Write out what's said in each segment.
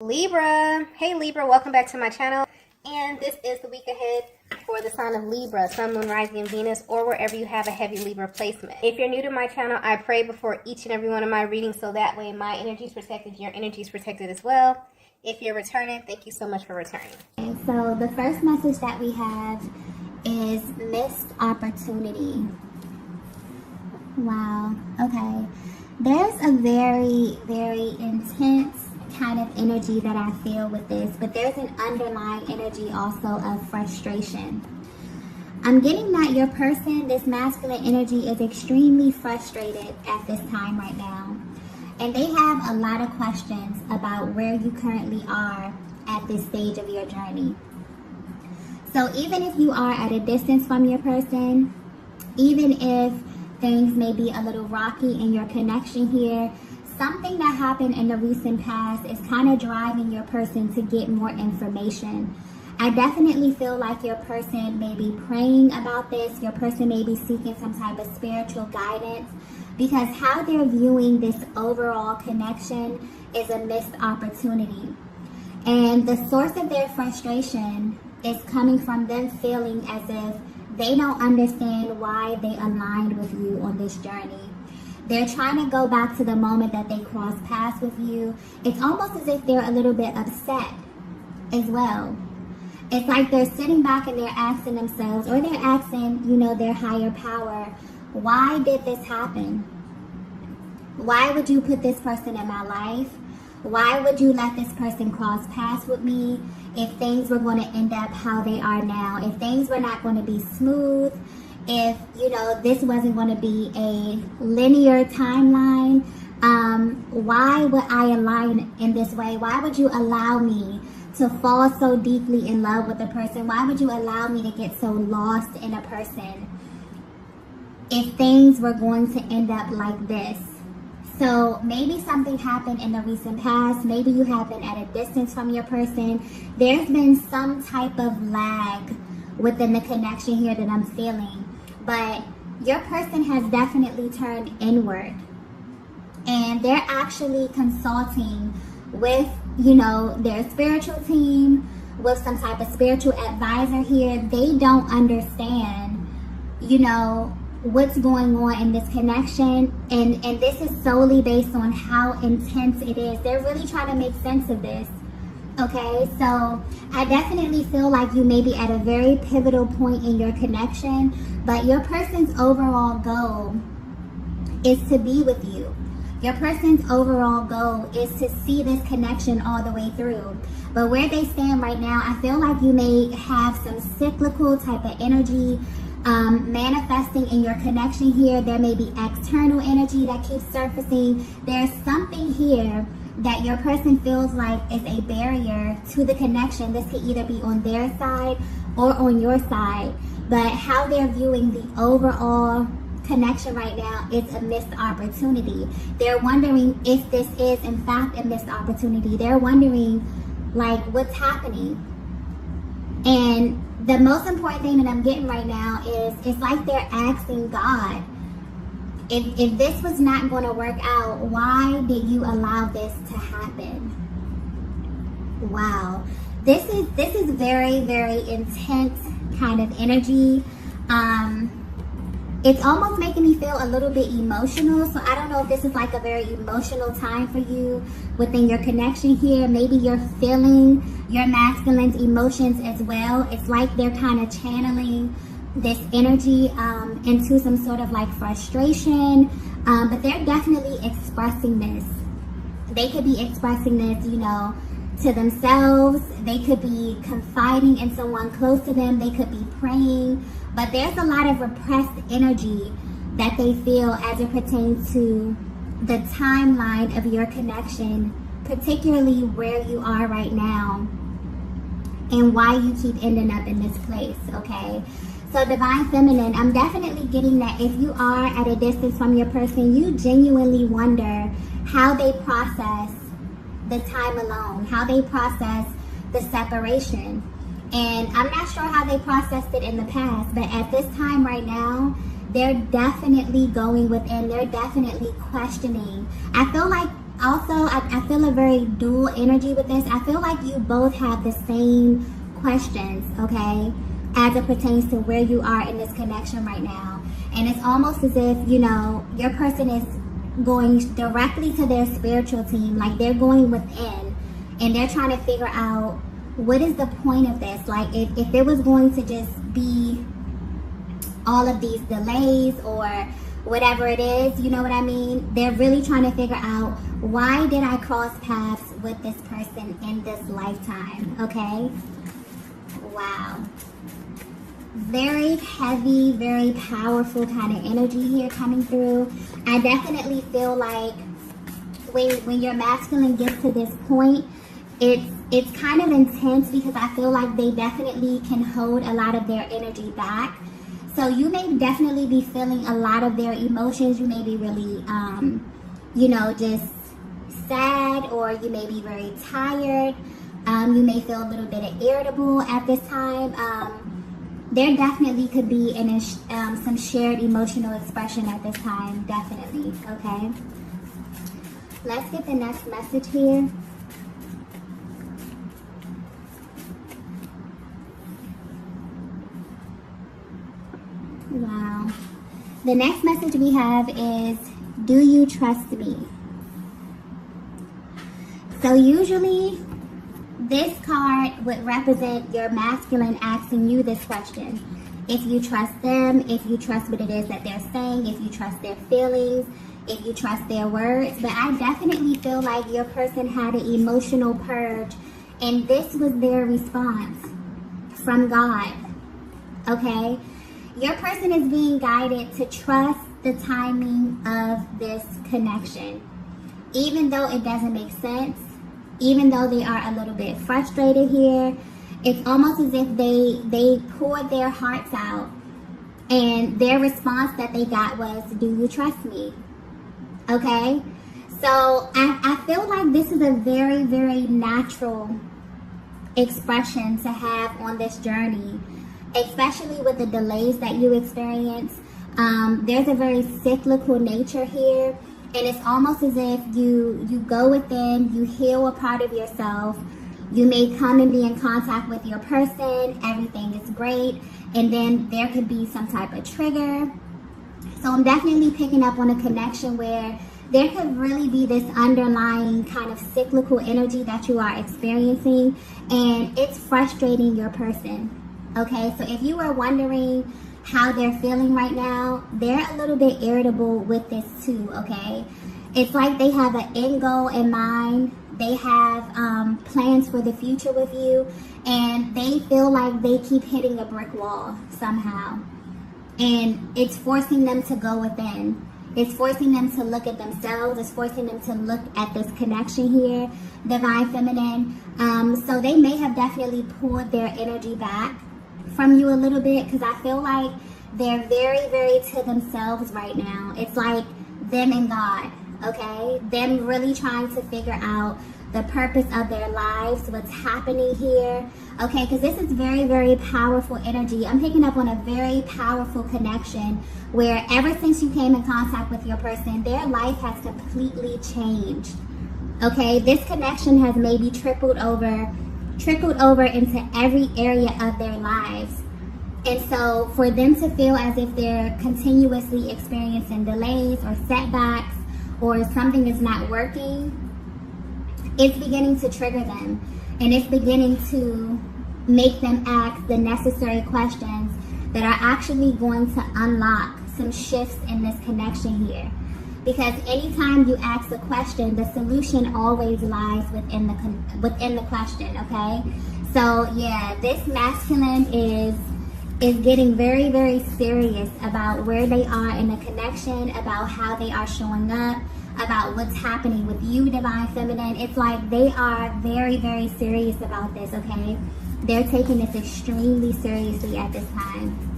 Libra. Hey Libra, welcome back to my channel. And this is the week ahead for the sign of Libra, Sun, Moon, Rising, and Venus, or wherever you have a heavy Libra placement. If you're new to my channel, I pray before each and every one of my readings so that way my energy is protected, your energy is protected as well. If you're returning, thank you so much for returning. And so the first message that we have is missed opportunity. Wow. Okay. There's a very, very intense kind of energy that I feel with this, but there's an underlying energy also of frustration. I'm getting that your person, this masculine energy, is extremely frustrated at this time right now. And they have a lot of questions about where you currently are at this stage of your journey. So even if you are at a distance from your person, even if things may be a little rocky in your connection here, something that happened in the recent past is kind of driving your person to get more information. I definitely feel like your person may be praying about this. Your person may be seeking some type of spiritual guidance, because how they're viewing this overall connection is a missed opportunity. And the source of their frustration is coming from them feeling as if they don't understand why they aligned with you on this journey. They're trying to go back to the moment that they crossed paths with you. It's almost as if they're a little bit upset as well. It's like they're sitting back and they're asking themselves, or they're asking, their higher power, why did this happen? Why would you put this person in my life? Why would you let this person cross paths with me if things were going to end up how they are now? If things were not going to be smooth? If, this wasn't going to be a linear timeline, why would I align in this way? Why would you allow me to fall so deeply in love with a person? Why would you allow me to get so lost in a person if things were going to end up like this? So maybe something happened in the recent past. Maybe you have been at a distance from your person. There's been some type of lag within the connection here that I'm feeling. But your person has definitely turned inward. And they're actually consulting with, their spiritual team, with some type of spiritual advisor here. They don't understand, what's going on in this connection. And this is solely based on how intense it is. They're really trying to make sense of this. Okay, so I definitely feel like you may be at a very pivotal point in your connection, but your person's overall goal is to be with you. Your person's overall goal is to see this connection all the way through. But where they stand right now, I feel like you may have some cyclical type of energy manifesting in your connection here. There may be external energy that keeps surfacing. There's something here that your person feels like is a barrier to the connection. This could either be on their side or on your side. But how they're viewing the overall connection right now is a missed opportunity. They're wondering if this is in fact a missed opportunity. They're wondering, what's happening? And the most important thing that I'm getting right now is it's like they're asking God, if this was not going to work out, why did you allow this to happen? Wow. This is very, very intense kind of energy. It's almost making me feel a little bit emotional. So I don't know if this is like a very emotional time for you within your connection here. Maybe you're feeling your masculine's emotions as well. It's like they're kind of channeling this energy into some sort of frustration, but they're definitely expressing this. They could be expressing this, to themselves. They could be confiding in someone close to them. They could be praying, but there's a lot of repressed energy that they feel as it pertains to the timeline of your connection, particularly where you are right now and why you keep ending up in this place, okay? So Divine Feminine, I'm definitely getting that if you are at a distance from your person, you genuinely wonder how they process the time alone, how they process the separation. And I'm not sure how they processed it in the past, but at this time right now, they're definitely going within, they're definitely questioning. I feel like Also, I feel a very dual energy with this. I feel like you both have the same questions, okay, as it pertains to where you are in this connection right now. And it's almost as if, you know, your person is going directly to their spiritual team, like they're going within and they're trying to figure out what is the point of this. Like if it was going to just be all of these delays or whatever it is, you know what I mean? They're really trying to figure out, why did I cross paths with this person in this lifetime, okay? Wow. Very heavy, very powerful kind of energy here coming through. I definitely feel like when your masculine gets to this point, it's kind of intense, because I feel like they definitely can hold a lot of their energy back. So you may definitely be feeling a lot of their emotions. You may be really, you know, just sad, or you may be very tired. You may feel a little bit irritable at this time. There definitely could be some shared emotional expression at this time, definitely, okay? Let's get the next message here. Wow. The next message we have is, do you trust me? So usually this card would represent your masculine asking you this question. If you trust them, if you trust what it is that they're saying, if you trust their feelings, if you trust their words. But I definitely feel like your person had an emotional purge, and this was their response from God, okay? Your person is being guided to trust the timing of this connection. Even though it doesn't make sense, even though they are a little bit frustrated here, it's almost as if they poured their hearts out, and their response that they got was, do you trust me? Okay? So I feel like this is a very, very natural expression to have on this journey, especially with the delays that you experience. There's a very cyclical nature here. And it's almost as if you go within, you heal a part of yourself. You may come and be in contact with your person. Everything is great. And then there could be some type of trigger. So I'm definitely picking up on a connection where there could really be this underlying kind of cyclical energy that you are experiencing. And it's frustrating your person. Okay, so if you are wondering how they're feeling right now, they're a little bit irritable with this too, okay? It's like they have an end goal in mind. They have plans for the future with you, and they feel like they keep hitting a brick wall somehow. And it's forcing them to go within. It's forcing them to look at themselves. It's forcing them to look at this connection here, divine feminine. So they may have definitely pulled their energy back from you a little bit, because I feel like they're very, very to themselves right now. It's like them and God, okay? Them really trying to figure out the purpose of their lives, what's happening here, okay? Because this is very, very powerful energy. I'm picking up on a very powerful connection where ever since you came in contact with your person, their life has completely changed, okay? This connection has maybe trickled over into every area of their lives. And so for them to feel as if they're continuously experiencing delays or setbacks, or something is not working, it's beginning to trigger them. And it's beginning to make them ask the necessary questions that are actually going to unlock some shifts in this connection here. Because anytime you ask a question, the solution always lies within the question, okay? So yeah, this masculine is getting very, very serious about where they are in the connection, about how they are showing up, about what's happening with you, divine feminine. It's like they are very, very serious about this, okay? They're taking this extremely seriously at this time.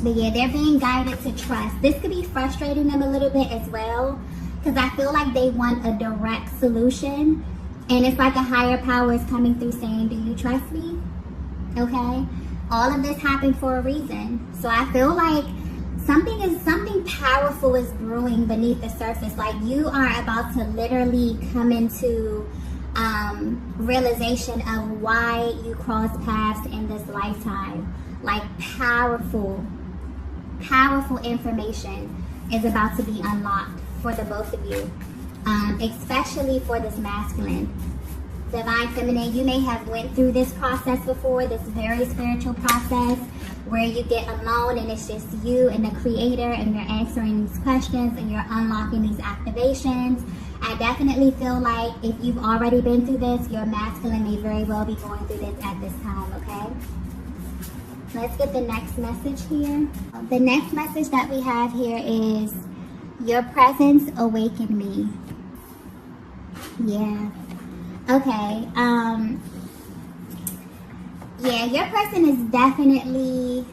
But yeah, they're being guided to trust. This could be frustrating them a little bit as well, because I feel like they want a direct solution. And it's like a higher power is coming through saying, do you trust me? Okay? All of this happened for a reason. So I feel like something powerful is brewing beneath the surface. Like you are about to literally come into realization of why you cross paths in this lifetime. Like powerful information is about to be unlocked for the both of you, especially for this masculine. Divine feminine, you may have went through this process before, this very spiritual process where you get alone and it's just you and the creator and you're answering these questions and you're unlocking these activations. I definitely feel like if you've already been through this, your masculine may very well be going through this at this time, okay? Let's get the next message here. The next message that we have here is, your presence awakened me. Yeah. Okay. Yeah, your person is definitely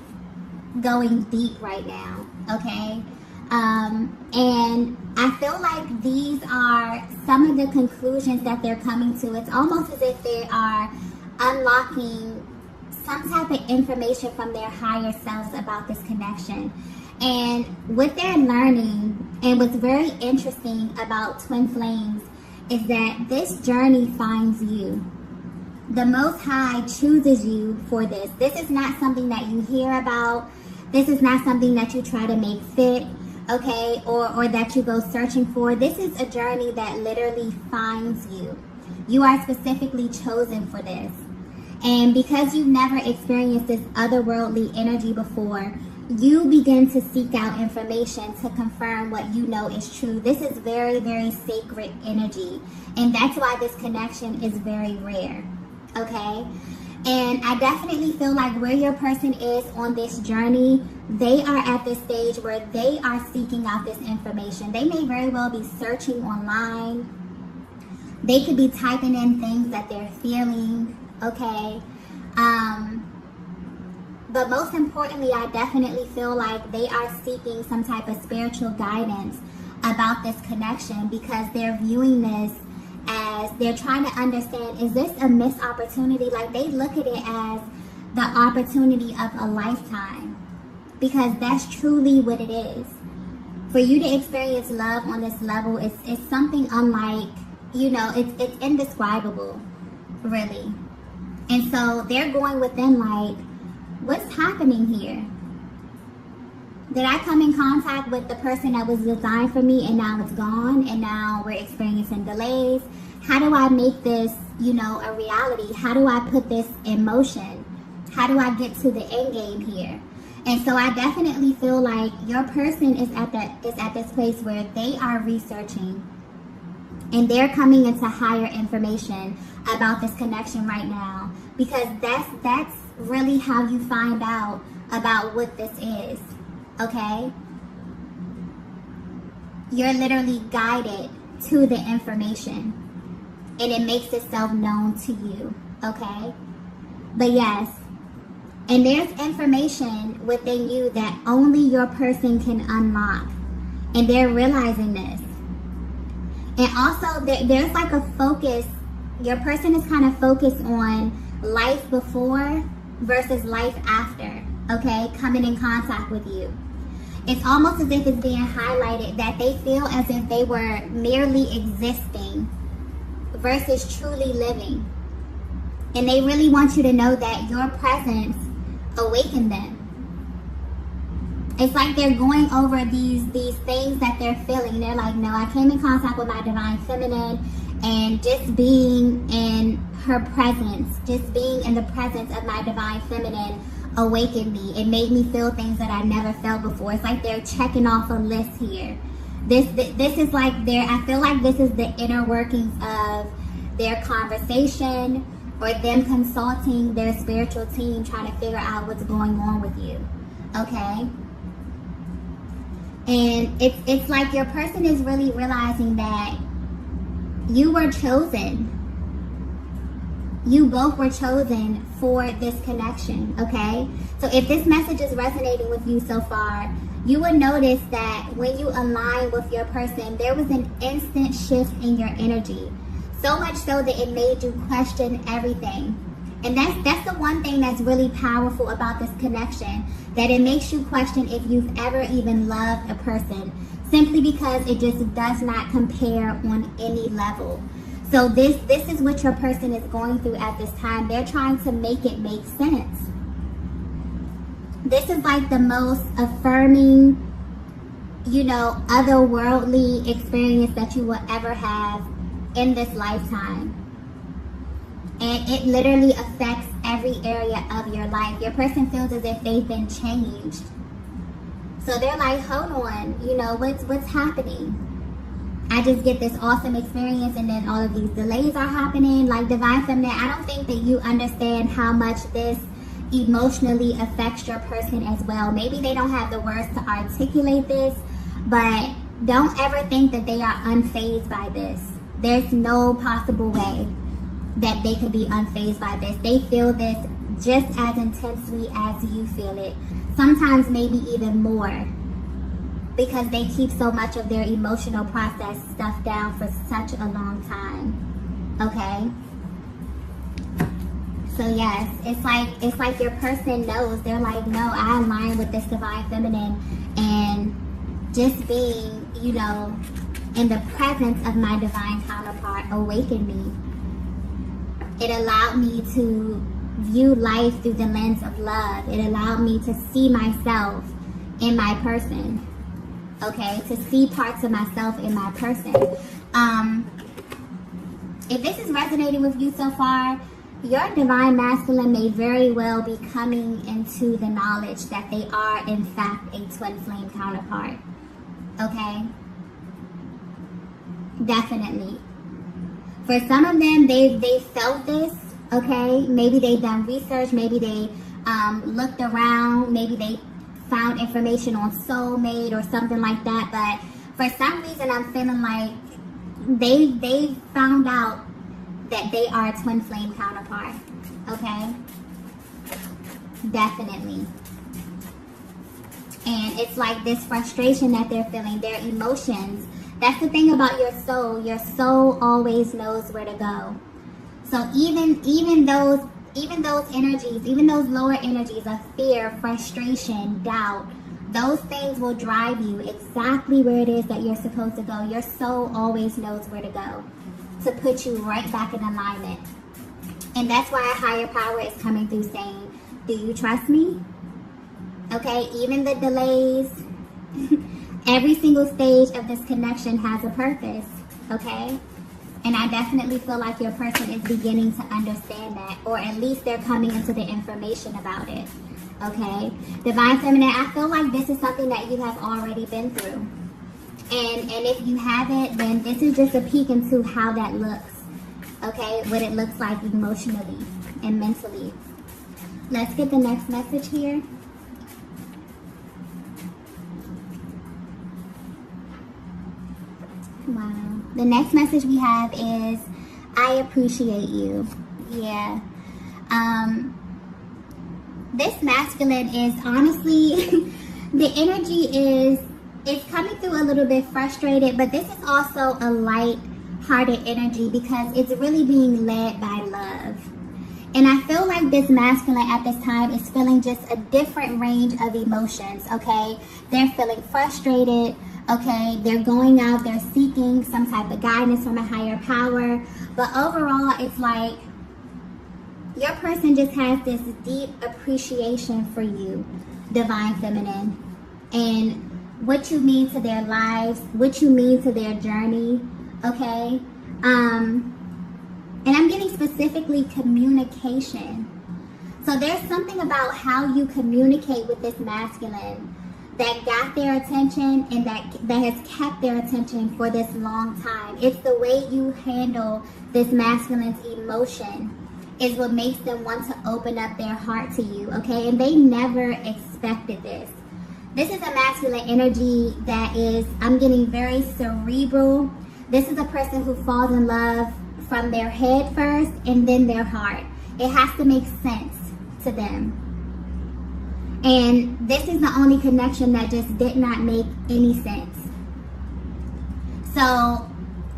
going deep right now. Okay. And I feel like these are some of the conclusions that they're coming to. It's almost as if they are unlocking some type of information from their higher selves about this connection. And what they're learning, and what's very interesting about twin flames, is that this journey finds you. The Most High chooses you for this. This is not something that you hear about. This is not something that you try to make fit, okay, or that you go searching for. This is a journey that literally finds you. You are specifically chosen for this. And because you've never experienced this otherworldly energy before, you begin to seek out information to confirm what you know is true. This is very, very sacred energy. And that's why this connection is very rare. Okay? And I definitely feel like where your person is on this journey, they are at this stage where they are seeking out this information. They may very well be searching online. They could be typing in things that they're feeling. Okay? But most importantly, I definitely feel like they are seeking some type of spiritual guidance about this connection, because they're viewing this as, they're trying to understand, is this a missed opportunity? Like they look at it as the opportunity of a lifetime, because that's truly what it is. For you to experience love on this level, it's something unlike, you know, it's indescribable, really. And so they're going within like, what's happening here? Did I come in contact with the person that was designed for me and now it's gone and now we're experiencing delays? How do I make this, you know, a reality? How do I put this in motion? How do I get to the end game here? And so I definitely feel like your person is at this place where they are researching and they're coming into higher information about this connection right now, because that's really how you find out about what this is. Okay? You're literally guided to the information and it makes itself known to you. Okay? But yes, and there's information within you that only your person can unlock, and they're realizing this. And also there's like a focus. Your person is kind of focused on life before versus life after, okay, coming in contact with you. It's almost as if it's being highlighted that they feel as if they were merely existing versus truly living. And they really want you to know that your presence awakened them. It's like they're going over these things that they're feeling. They're like, no, I came in contact with my divine feminine, and just being in her presence, just being in the presence of my divine feminine awakened me. It made me feel things that I never felt before. It's like they're checking off a list here. This is like I feel like this is the inner workings of their conversation, or them consulting their spiritual team trying to figure out what's going on with you. Okay? And it's like your person is really realizing that you were chosen. You both were chosen for this connection, okay? So if this message is resonating with you so far, you will notice that when you align with your person, there was an instant shift in your energy. So much so that it made you question everything. And that's the one thing that's really powerful about this connection, that it makes you question if you've ever even loved a person, simply because it just does not compare on any level. So this is what your person is going through at this time. They're trying to make it make sense. This is like the most affirming, otherworldly experience that you will ever have in this lifetime. And it literally affects every area of your life. Your person feels as if they've been changed. So they're like, hold on, what's happening? I just get this awesome experience and then all of these delays are happening. Like, Divine Feminine, I don't think that you understand how much this emotionally affects your person as well. Maybe they don't have the words to articulate this, but don't ever think that they are unfazed by this. There's no possible way that they could be unfazed by this. They feel this just as intensely as you feel it. Sometimes maybe even more, because they keep so much of their emotional process stuff down for such a long time. Okay? So yes, it's like your person knows. They're like, no, I align with this Divine Feminine, and just being, in the presence of my divine counterpart awakened me. It allowed me to view life through the lens of love. It allowed me to see myself in my person. Okay, to see parts of myself in my person. If this is resonating with you so far, your divine masculine may very well be coming into the knowledge that they are in fact a twin flame counterpart. Okay? Definitely. For some of them, they felt this. Okay? Maybe they've done research. Maybe they looked around. Maybe they found information on soulmate or something like that. But for some reason, I'm feeling like they found out that they are a twin flame counterpart. Okay? Definitely. And it's like this frustration that they're feeling, their emotions. That's the thing about your soul. Your soul always knows where to go. So even those energies, even those lower energies of fear, frustration, doubt, those things will drive you exactly where it is that you're supposed to go. Your soul always knows where to go to put you right back in alignment. And that's why a higher power is coming through saying, do you trust me? Okay, even the delays, every single stage of this connection has a purpose. Okay? And I definitely feel like your person is beginning to understand that, or at least they're coming into the information about it. Okay? Divine Feminine, I feel like this is something that you have already been through. And if you haven't, then this is just a peek into how that looks. Okay? What it looks like emotionally and mentally. Let's get the next message here. Wow. The next message we have is, I appreciate you. Yeah. This masculine is honestly, the energy is, it's coming through a little bit frustrated, but this is also a light-hearted energy because it's really being led by love. And I feel like this masculine at this time is feeling just a different range of emotions, okay? They're feeling frustrated. Okay, they're going out, they're seeking some type of guidance from a higher power. But overall, it's like your person just has this deep appreciation for you, Divine Feminine, and what you mean to their lives, what you mean to their journey, okay? And I'm getting specifically communication. So there's something about how you communicate with this masculine that got their attention and that has kept their attention for this long time. It's the way you handle this masculine's emotion is what makes them want to open up their heart to you, okay? And they never expected this. This is a masculine energy that is, I'm getting very cerebral. This is a person who falls in love from their head first and then their heart. It has to make sense to them. And this is the only connection that just did not make any sense. So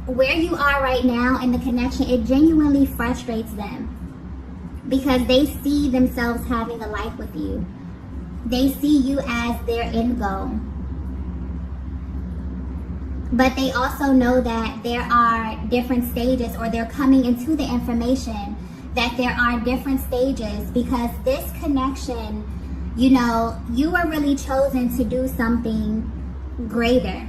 where you are right now in the connection, it genuinely frustrates them. because they see themselves having a life with you. They see you as their end goal. But they also know that there are different stages, or they're coming into the information that there are different stages, because this connection, you know, you were really chosen to do something greater.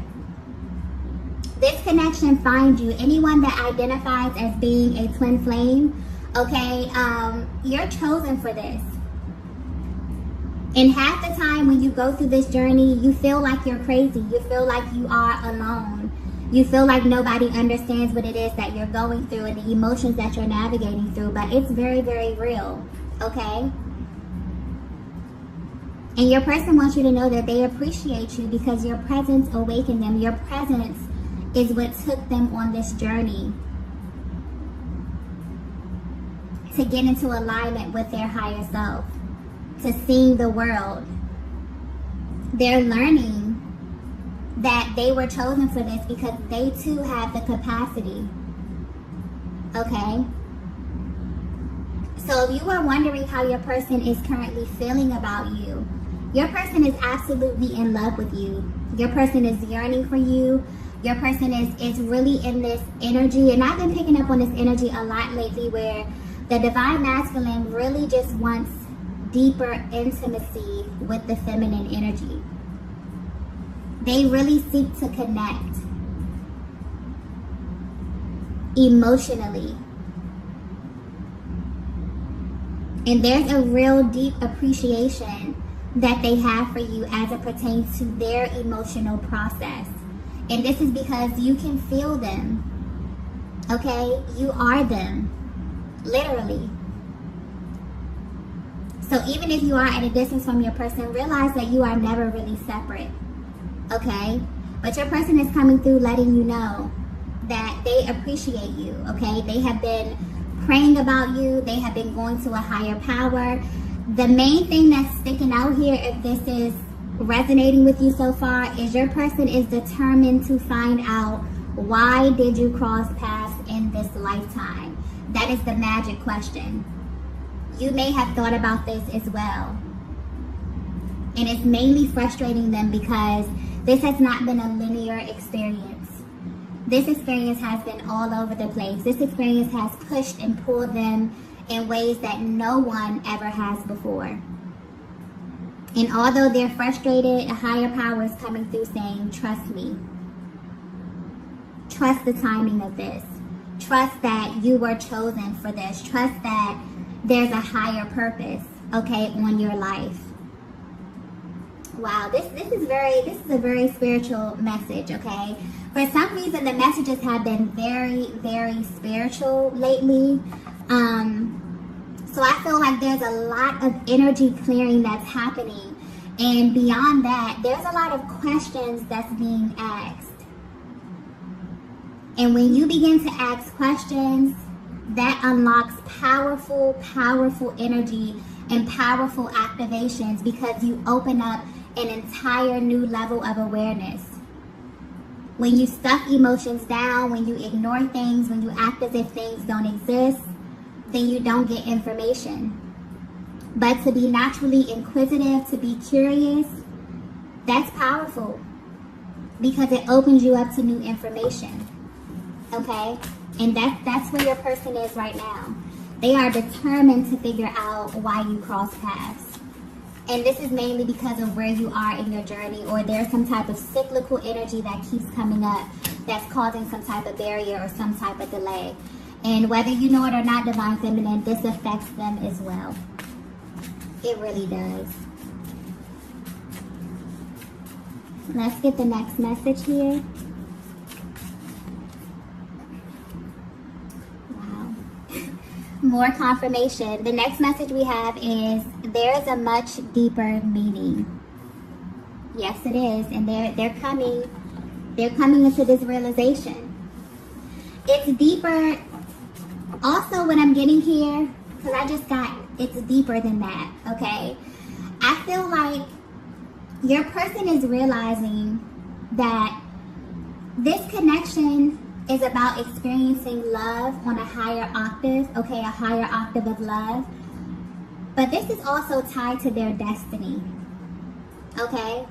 This connection finds you. Anyone that identifies as being a twin flame, okay, you're chosen for this. And half the time when you go through this journey, you feel like you're crazy. You feel like you are alone. You feel like nobody understands what it is that you're going through and the emotions that you're navigating through. But it's very, very real, okay? And your person wants you to know that they appreciate you because your presence awakened them. Your presence is what took them on this journey to get into alignment with their higher self, to seeing the world. They're learning that they were chosen for this because they too have the capacity. Okay? So if you are wondering how your person is currently feeling about you, your person is absolutely in love with you. Your person is yearning for you. Your person is really in this energy. And I've been picking up on this energy a lot lately, where the divine masculine really just wants deeper intimacy with the feminine energy. They really seek to connect emotionally. And there's a real deep appreciation that they have for you as it pertains to their emotional process. And this is because you can feel them. Okay? You are them. Literally. So even if you are at a distance from your person, realize that you are never really separate. Okay? But your person is coming through letting you know that they appreciate you. Okay? They have been praying about you. They have been going to a higher power. The main thing that's sticking out here, if this is resonating with you so far, is your person is determined to find out, why did you cross paths in this lifetime? That is the magic question. You may have thought about this as well. And it's mainly frustrating them because this has not been a linear experience. This experience has been all over the place. This experience has pushed and pulled them in ways that no one ever has before. And although they're frustrated, a higher power is coming through saying, trust me. Trust the timing of this. Trust that you were chosen for this. Trust that there's a higher purpose, okay, on your life. Wow, this is a very spiritual message, okay? For some reason, the messages have been very, very spiritual lately. So I feel like there's a lot of energy clearing that's happening. And beyond that, there's a lot of questions that's being asked. And when you begin to ask questions, that unlocks powerful, powerful energy and powerful activations, because you open up an entire new level of awareness. When you stuff emotions down, when you ignore things, when you act as if things don't exist, then you don't get information. But to be naturally inquisitive, to be curious, that's powerful, because it opens you up to new information. Okay? And that's where your person is right now. They are determined to figure out why you cross paths. And this is mainly because of where you are in your journey, or there's some type of cyclical energy that keeps coming up that's causing some type of barrier or some type of delay. And whether you know it or not, Divine Feminine, this affects them as well. It really does. Let's get the next message here. Wow. More confirmation. The next message we have is, there's a much deeper meaning. Yes, it is. And they're coming into this realization. It's deeper. Also, what I'm getting here, because I just got, it's deeper than that, okay? I feel like your person is realizing that this connection is about experiencing love on a higher octave, okay? A higher octave of love. But this is also tied to their destiny. Okay?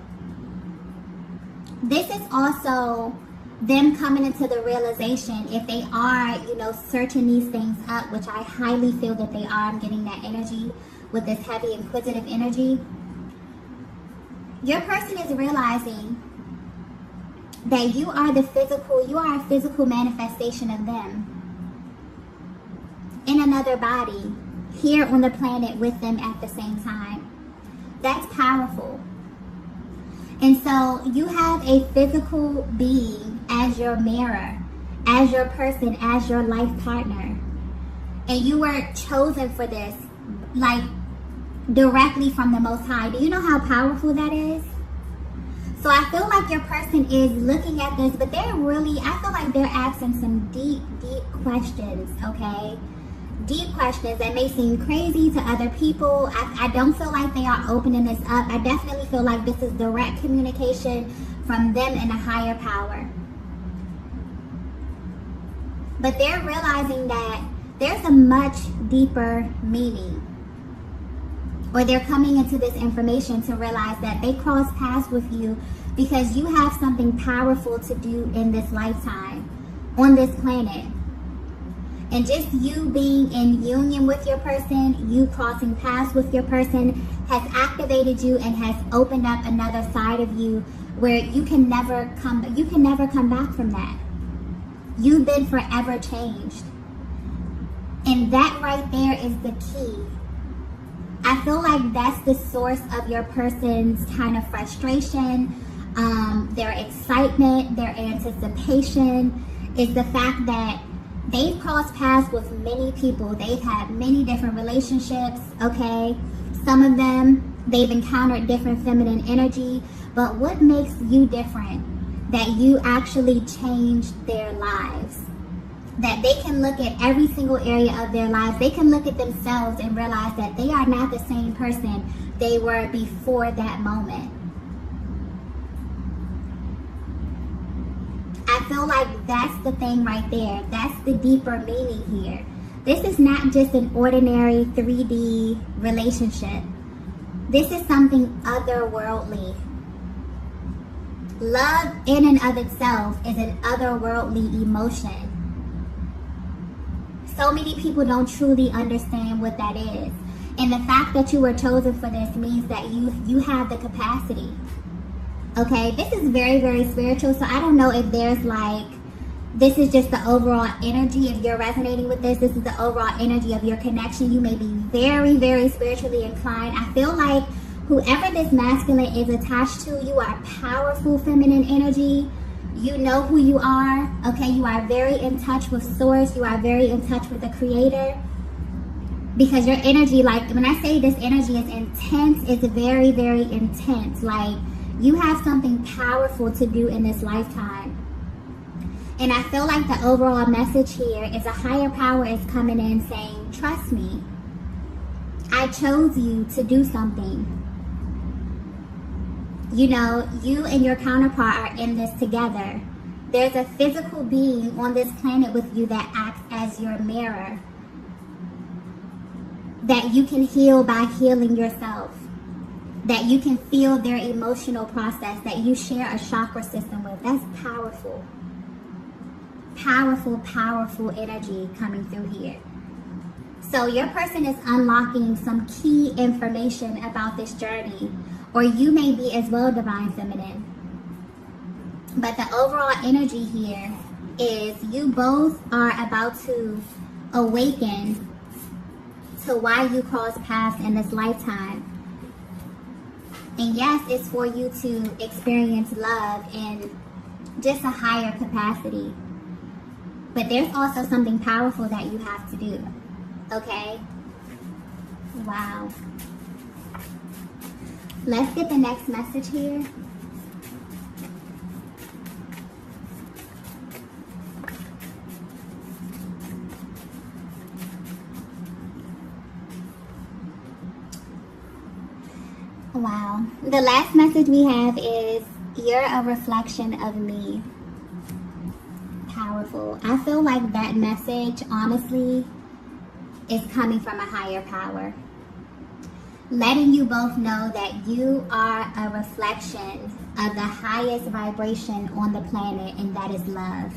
This is also them coming into the realization, if they are, searching these things up, which I highly feel that they are. I'm getting that energy with this heavy inquisitive energy. Your person is realizing that you are a physical manifestation of them in another body here on the planet with them at the same time. That's powerful. And so you have a physical being as your mirror, as your person, as your life partner. And you were chosen for this, like directly from the Most High. Do you know how powerful that is? So I feel like your person is looking at this, but I feel like they're asking some deep, deep questions, okay? Deep questions that may seem crazy to other people. I don't feel like they are opening this up. I definitely feel like this is direct communication from them and a higher power. But they're realizing that there's a much deeper meaning. Or they're coming into this information to realize that they cross paths with you because you have something powerful to do in this lifetime on this planet. And just you being in union with your person, you crossing paths with your person, has activated you and has opened up another side of you where you can never come back from that. You've been forever changed. And that right there is the key. I feel like that's the source of your person's kind of frustration, their excitement, their anticipation, is the fact that they've crossed paths with many people. They've had many different relationships, okay? Some of them, they've encountered different feminine energy. But what makes you different? That you actually changed their lives. That they can look at every single area of their lives. They can look at themselves and realize that they are not the same person they were before that moment. I feel like that's the thing right there. That's the deeper meaning here. This is not just an ordinary 3D relationship. This is something otherworldly. Love in and of itself is an otherworldly emotion. So many people don't truly understand what that is. And the fact that you were chosen for this means that you have the capacity. Okay, this is very, very spiritual. So I don't know if there's this is just the overall energy. If you're resonating with this is the overall energy of your connection. You may be very, very spiritually inclined. I feel like whoever this masculine is attached to, you are powerful feminine energy. You know who you are, okay? You are very in touch with source. You are very in touch with the creator. Because your energy, when I say this energy is intense, it's very, very intense. You have something powerful to do in this lifetime. And I feel like the overall message here is a higher power is coming in saying, trust me. I chose you to do something. You and your counterpart are in this together. There's a physical being on this planet with you that acts as your mirror. That you can heal by healing yourself. That you can feel their emotional process. That you share a chakra system with. That's powerful. Powerful, powerful energy coming through here. So your person is unlocking some key information about this journey. Or you may be as well divine feminine. But the overall energy here is you both are about to awaken to why you cross paths in this lifetime. And yes, it's for you to experience love in just a higher capacity. But there's also something powerful that you have to do. Okay? Wow. Let's get the next message here. Wow. The last message we have is, you're a reflection of me. Powerful. I feel like that message, honestly, is coming from a higher power. letting you both know that you are a reflection of the highest vibration on the planet, and that is love.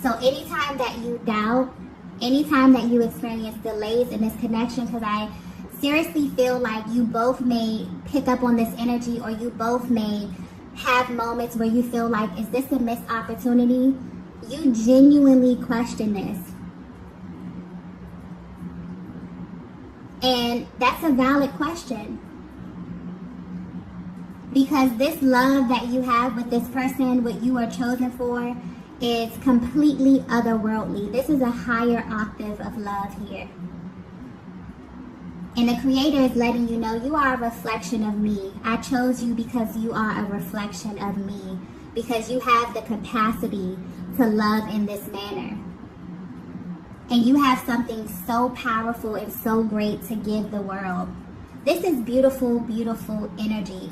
So anytime that you doubt, anytime that you experience delays in this connection, because I seriously feel like you both may pick up on this energy, or you both may have moments where you feel like, is this a missed opportunity? You genuinely question this. And that's a valid question. Because this love that you have with this person, what you are chosen for, is completely otherworldly. This is a higher octave of love here. And the Creator is letting you know you are a reflection of me. I chose you because you are a reflection of me. Because you have the capacity to love in this manner. And you have something so powerful and so great to give the world. This is beautiful, beautiful energy.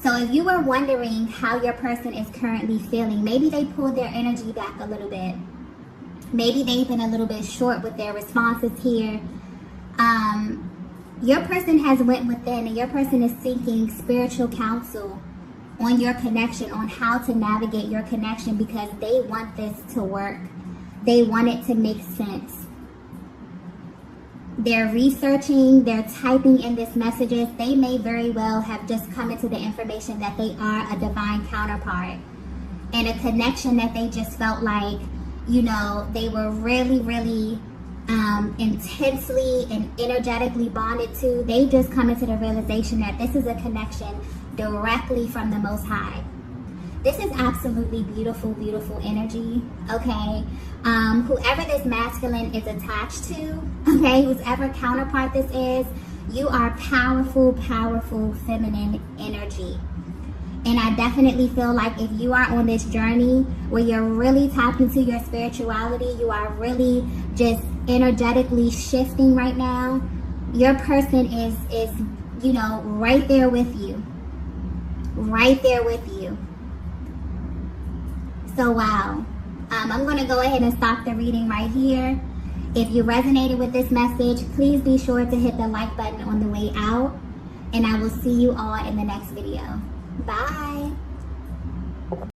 So if you were wondering how your person is currently feeling, maybe they pulled their energy back a little bit. Maybe they've been a little bit short with their responses here. Your person has went within, and your person is seeking spiritual counsel on your connection, on how to navigate your connection, because they want this to work. They want it to make sense. They're researching, they're typing in these messages. They may very well have just come into the information that they are a divine counterpart, and a connection that they just felt like, you know, they were really, really intensely and energetically bonded to. They just come into the realization that this is a connection directly from the Most High. This is absolutely beautiful, beautiful energy, okay? Whoever this masculine is attached to, okay, whoever counterpart this is, you are powerful, powerful feminine energy. And I definitely feel like if you are on this journey where you're really tapped into your spirituality, you are really just energetically shifting right now, your person is, you know, right there with you. Right there with you. So wow. I'm going to go ahead and stop the reading right here. If you resonated with this message, please be sure to hit the like button on the way out. And I will see you all in the next video. Bye.